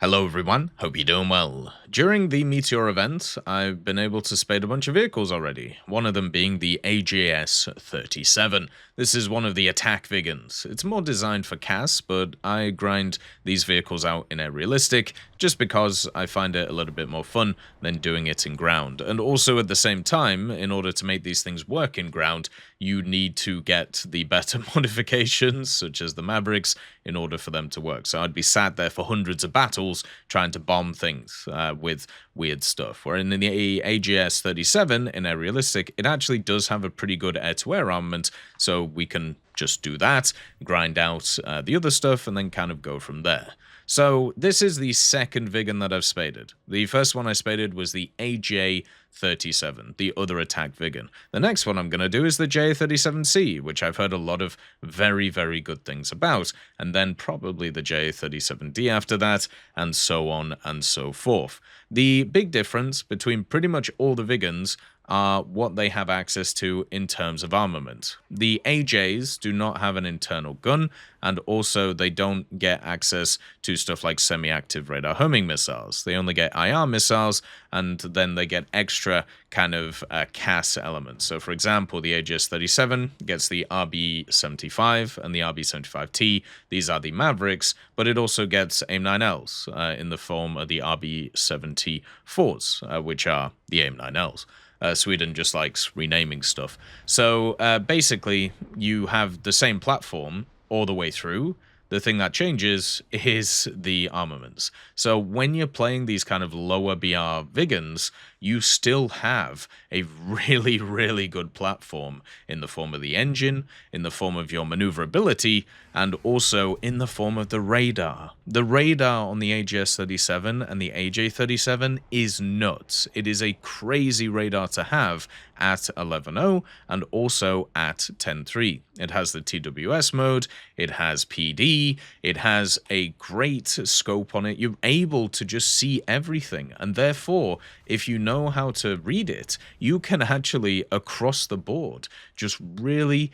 Hello everyone, hope you're doing well. During the Meteor event, I've been able to spade a bunch of vehicles already, one of them being the AJS 37. This is one of the attack Viggens. It's more designed for CAS, but I grind these vehicles out in a realistic just because I find it a little bit more fun than doing it in ground. And also at the same time, in order to make these things work in ground, you need to get the better modifications, such as the Mavericks, in order for them to work. So I'd be sat there for hundreds of battles trying to bomb things with weird stuff. Where in the AJS 37, in a realistic, it actually does have a pretty good air-to-air armament, so we can just do that, grind out the other stuff, and then kind of go from there. So this is the second Viggen that I've spaded. The first one I spaded was the AJ37, the other attack Viggen. The next one I'm going to do is the J37C, which I've heard a lot of very, very good things about, and then probably the J37D after that, and so on and so forth. The big difference between pretty much all the Viggens are what they have access to in terms of armament. The AJs do not have an internal gun, and also they don't get access to stuff like semi-active radar homing missiles. They only get IR missiles, and then they get extra kind of CAS elements. So for example, the AJS-37 gets the RB-75 and the RB-75T. These are the Mavericks, but it also gets AM9Ls in the form of the RB-74s, which are the AM9Ls. Sweden just likes renaming stuff. So basically, you have the same platform all the way through. The thing that changes is the armaments. So when you're playing these kind of lower BR Viggens, you still have a really, really good platform in the form of the engine, in the form of your maneuverability, and also in the form of the radar. The radar on the AJS-37 and the AJ-37 is nuts. It is a crazy radar to have at 11.0 and also at 10.3. It has the TWS mode, it has PD, it has a great scope on it. You're able to just see everything, and therefore, if you know how to read it, you can actually, across the board, just really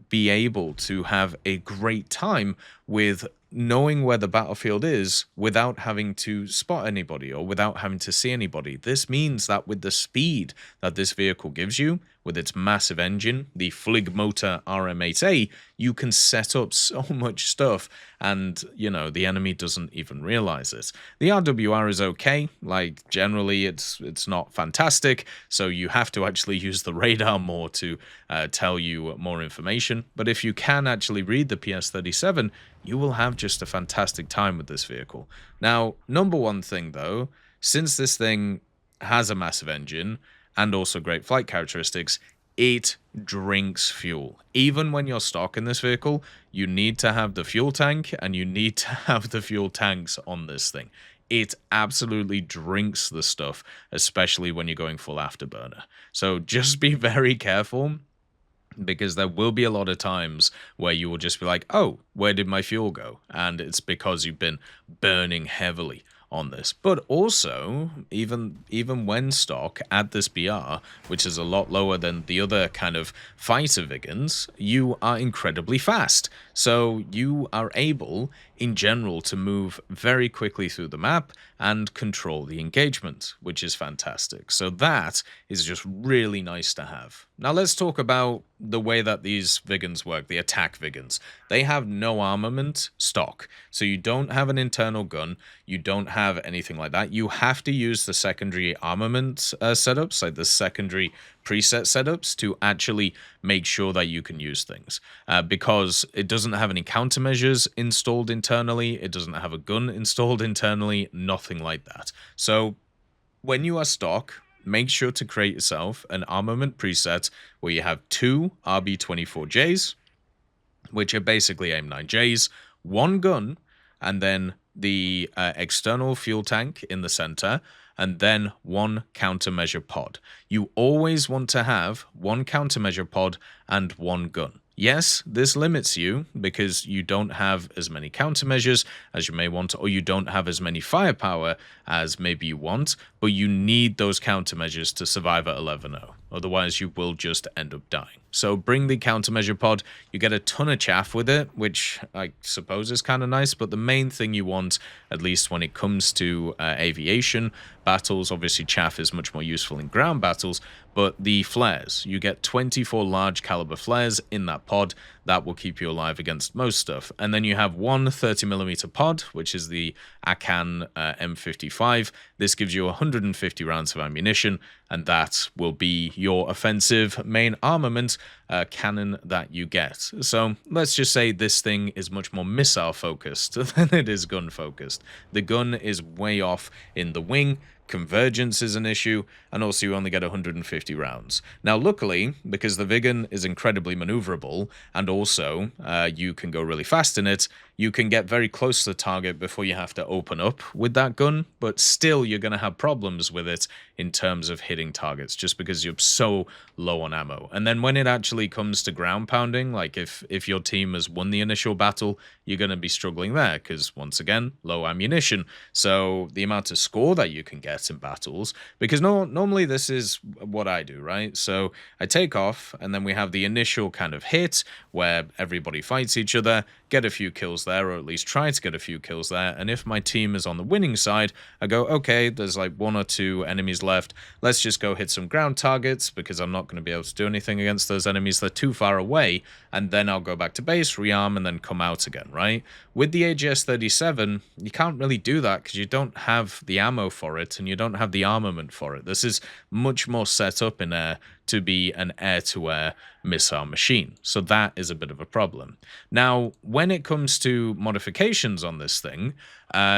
be able to have a great time with knowing where the battlefield is without having to spot anybody or without having to see anybody. This means that with the speed that this vehicle gives you, with its massive engine, the Fligmotor RM8A, you can set up so much stuff and, you know, the enemy doesn't even realize it. The RWR is okay, like generally it's not fantastic, so you have to actually use the radar more to tell you more information, but if you can actually read the PS37, you will have just a fantastic time with this vehicle. Now, number one thing though, since this thing has a massive engine, and also great flight characteristics, it drinks fuel. Even when you're stock in this vehicle, you need to have the fuel tank, and you need to have the fuel tanks on this thing. It absolutely drinks the stuff, especially when you're going full afterburner. So just be very careful, because there will be a lot of times where you will just be like, oh, where did my fuel go? And it's because you've been burning heavily on this. But also, even when stock at this BR, which is a lot lower than the other kind of fighter Viggens, you are incredibly fast. So you are able, in general, to move very quickly through the map and control the engagement, which is fantastic. So that is just really nice to have. Now let's talk about the way that these Viggens work, the attack Viggens. They have no armament stock, so you don't have an internal gun, you don't have anything like that. You have to use the secondary armament setups, like the secondary preset setups, to actually make sure that you can use things, because it doesn't have any countermeasures installed internally, it doesn't have a gun installed internally, nothing like that. So when you are stock, make sure to create yourself an armament preset where you have two RB-24Js, which are basically AM9Js, one gun, and then the external fuel tank in the center, and then one countermeasure pod. You always want to have one countermeasure pod and one gun. Yes, this limits you because you don't have as many countermeasures as you may want, or you don't have as many firepower as maybe you want, but you need those countermeasures to survive at 11-0. Otherwise, you will just end up dying. So bring the countermeasure pod. You get a ton of chaff with it, which I suppose is kind of nice, but the main thing you want, at least when it comes to aviation battles, obviously chaff is much more useful in ground battles, but the flares. You get 24 large caliber flares in that pod. That will keep you alive against most stuff. And then you have one 30mm pod, which is the ACAN M55. This gives you 150 rounds of ammunition, and that will be your offensive main armament cannon that you get. So let's just say this thing is much more missile focused than it is gun focused. The gun is way off in the wing. Convergence is an issue, and also you only get 150 rounds. Now, luckily, because the Viggen is incredibly maneuverable, and also you can go really fast in it, you can get very close to the target before you have to open up with that gun, but still you're going to have problems with it in terms of hitting targets, just because you're so low on ammo. And then when it actually comes to ground pounding, like if your team has won the initial battle, you're going to be struggling there, because once again, low ammunition. So the amount of score that you can get in battles, because normally this is what I do, right? So I take off, and then we have the initial kind of hit where everybody fights each other, get a few kills there, or at least try to get a few kills there. And if my team is on the winning side, I go, okay, there's like 1 or 2 enemies left. Let's just go hit some ground targets, because I'm not going to be able to do anything against those enemies. They're too far away. And then I'll go back to base, rearm, and then come out again, right? With the AJS-37, you can't really do that because you don't have the ammo for it, and you don't have the armament for it. This is much more set up in air to be an air-to-air missile machine. So that is a bit of a problem. Now, when it comes to modifications on this thing,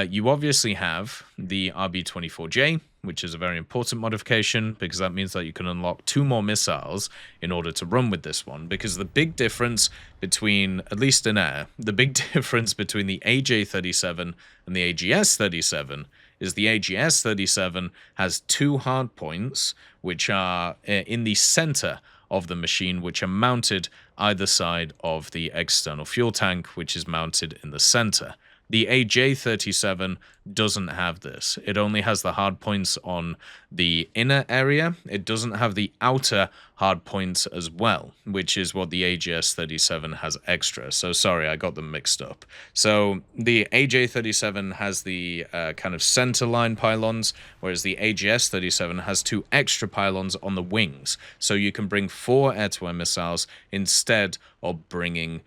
you obviously have the RB-24J, which is a very important modification, because that means that you can unlock 2 more missiles in order to run with this one. Because the big difference between, at least in air, the big difference between the AJ-37 and the AGS-37 is the AGS-37 has 2 hardpoints, which are in the center of the machine, which are mounted either side of the external fuel tank, which is mounted in the center. The AJ-37 doesn't have this. It only has the hard points on the inner area. It doesn't have the outer hard points as well, which is what the AJS-37 has extra. So sorry, I got them mixed up. So the AJ-37 has the kind of center line pylons, whereas the AJS-37 has 2 extra pylons on the wings. So you can bring 4 air-to-air missiles instead of bringing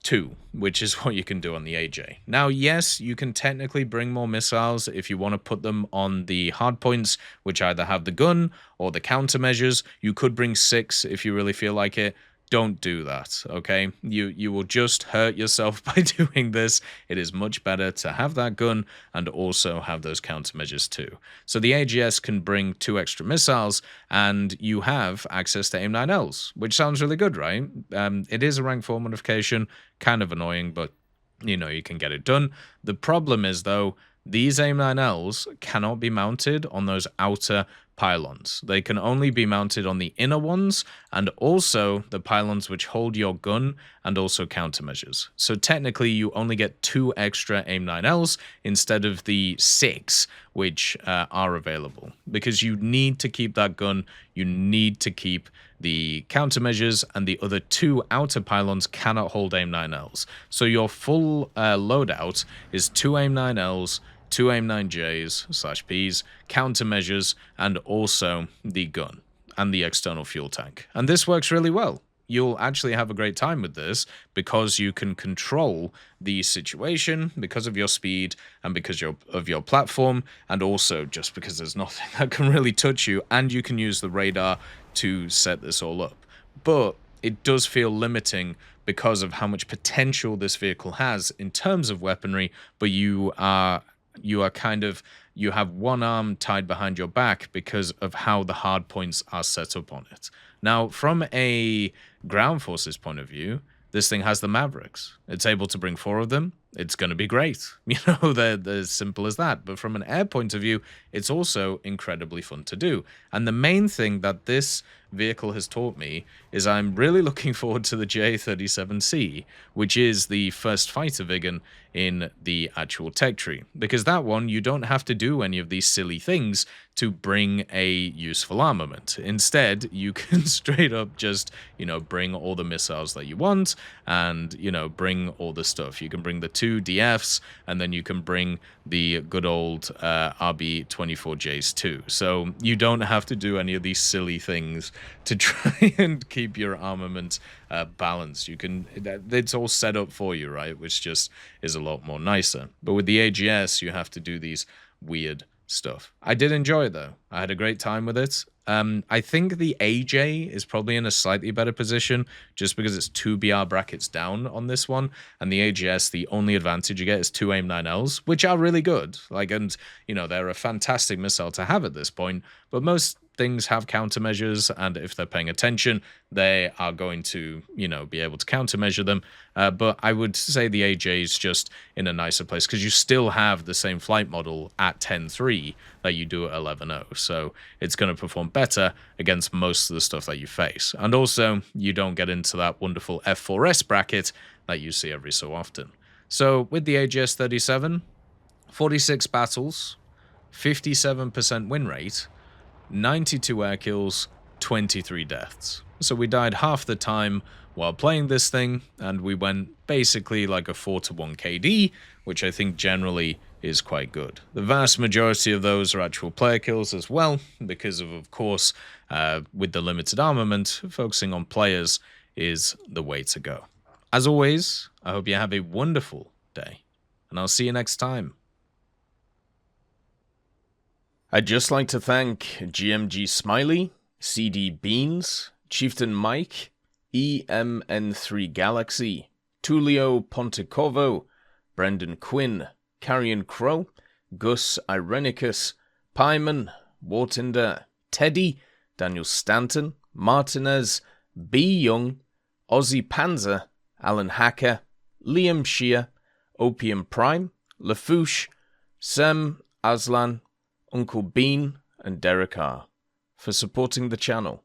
2, which is what you can do on the AJ. Now, yes, you can technically bring more missiles if you want to put them on the hardpoints, which either have the gun or the countermeasures. You could bring 6 if you really feel like it. Don't do that, okay? You will just hurt yourself by doing this. It is much better to have that gun and also have those countermeasures too. So the AGS can bring 2 extra missiles, and you have access to AM9Ls, which sounds really good, right? It is a rank 4 modification, kind of annoying, but you know, you can get it done. The problem is, though, these AM9Ls cannot be mounted on those outer pylons. They can only be mounted on the inner ones, and also the pylons which hold your gun and also countermeasures. So technically you only get 2 extra AM9Ls instead of the 6 which are available, because you need to keep that gun, you need to keep the countermeasures, and the other 2 outer pylons cannot hold AM9Ls. So your full loadout is 2 AM9Ls, 2 AM9Js/Ps, countermeasures, and also the gun and the external fuel tank. And this works really well. You'll actually have a great time with this because you can control the situation because of your speed and because of your platform, and also just because there's nothing that can really touch you, and you can use the radar to set this all up. But it does feel limiting because of how much potential this vehicle has in terms of weaponry, but you have one arm tied behind your back because of how the hard points are set up on it. Now, from a ground forces point of view, this thing has the Mavericks. It's able to bring 4 of them. It's going to be great. You know, they're as simple as that. But from an air point of view, it's also incredibly fun to do. And the main thing that this vehicle has taught me is I'm really looking forward to the J37C, which is the first fighter Viggen in the actual tech tree. Because that one, you don't have to do any of these silly things to bring a useful armament. Instead, you can straight up just, bring all the missiles that you want and, bring all the stuff. You can bring the 2 DFs, and then you can bring the good old RB-24Js too. So you don't have to do any of these silly things to try and keep your armament balanced. It's all set up for you, right? Which just is a lot more nicer. But with the AJS, you have to do these weird stuff. I did enjoy it though. I had a great time with it. I think the AJ is probably in a slightly better position just because it's 2 BR brackets down on this one, and the AJS, the only advantage you get is 2 AM9Ls, which are really good. They're a fantastic missile to have at this point, but most things have countermeasures, and if they're paying attention, they are going to, be able to countermeasure them. But I would say the AJ is just in a nicer place because you still have the same flight model at 10.3 that you do at 11.0. So it's going to perform better against most of the stuff that you face. And also, you don't get into that wonderful F4S bracket that you see every so often. So with the AJS 37, 46 battles, 57% win rate, 92 air kills, 23 deaths. So we died half the time while playing this thing, and we went basically like a 4-to-1 KD, which I think generally is quite good. The vast majority of those are actual player kills as well, because of course, with the limited armament, focusing on players is the way to go. As always, I hope you have a wonderful day, and I'll see you next time. I'd just like to thank GMG Smiley, CD Beans, Chieftain Mike, EMN3 Galaxy, Tulio Pontecorvo, Brendan Quinn, Carrion Crow, Gus Irenicus, Pyman, Wartinder, Teddy, Daniel Stanton, Martinez, B. Young, Ozzy Panzer, Alan Hacker, Liam Shear, Opium Prime, Lafouche, Sem, Aslan, Uncle Bean, and Derek R. for supporting the channel.